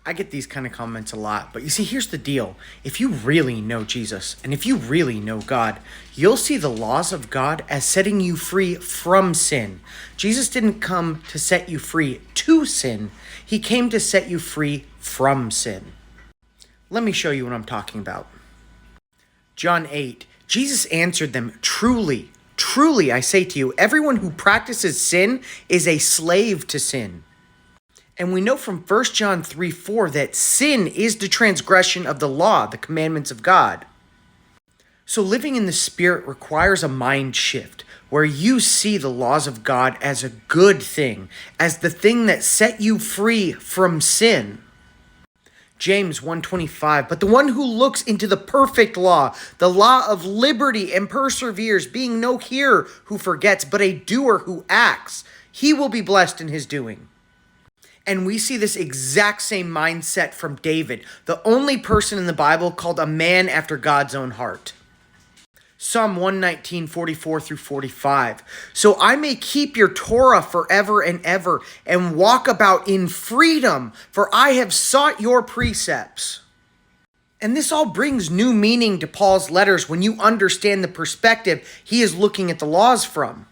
I get these kind of comments a lot, but you see, here's the deal. If you really know Jesus and if you really know God, you'll see the laws of God as setting you free from sin. Jesus didn't come to set you free to sin. He came to set you free from sin. Let me show you what I'm talking about. John 8, Jesus answered them, "Truly, truly, I say to you, everyone who practices sin is a slave to sin." And we know from 1 John 3:4 that sin is the transgression of the law, the commandments of God. So living in the Spirit requires a mind shift where you see the laws of God as a good thing, as the thing that set you free from sin. James 1:25, but the one who looks into the perfect law, the law of liberty, and perseveres, being no hearer who forgets, but a doer who acts, he will be blessed in his doing. And we see this exact same mindset from David, the only person in the Bible called a man after God's own heart. Psalm 119:44 through 45. So I may keep your Torah forever and ever and walk about in freedom, for I have sought your precepts. And this all brings new meaning to Paul's letters when you understand the perspective he is looking at the laws from.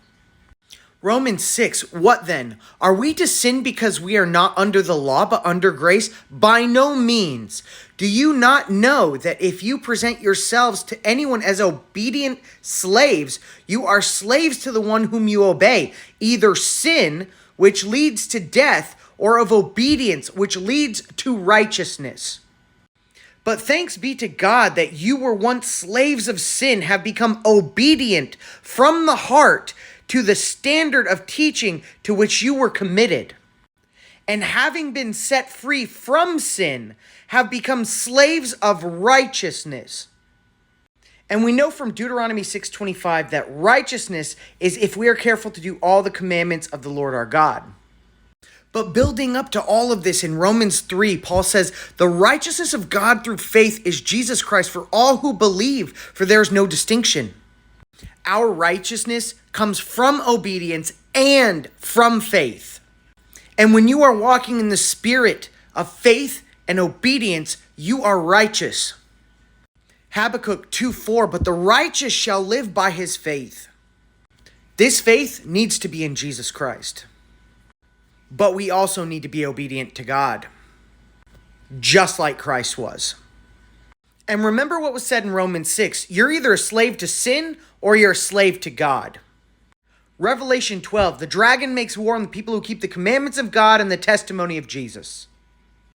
Romans 6, what then? Are we to sin because we are not under the law but under grace? By no means. Do you not know that if you present yourselves to anyone as obedient slaves, you are slaves to the one whom you obey, either sin, which leads to death, or of obedience, which leads to righteousness? But thanks be to God that you were once slaves of sin, have become obedient from the heart to the standard of teaching to which you were committed. And having been set free from sin, have become slaves of righteousness. And we know from Deuteronomy 6:25 that righteousness is if we are careful to do all the commandments of the Lord our God. But building up to all of this in Romans 3, Paul says, the righteousness of God through faith is Jesus Christ for all who believe, for there is no distinction. Our righteousness comes from obedience and from faith. And when you are walking in the spirit of faith and obedience, you are righteous. Habakkuk 2:4, but the righteous shall live by his faith. This faith needs to be in Jesus Christ. But we also need to be obedient to God, just like Christ was. And remember what was said in Romans 6, you're either a slave to sin or you're a slave to God. Revelation 12, the dragon makes war on the people who keep the commandments of God and the testimony of Jesus.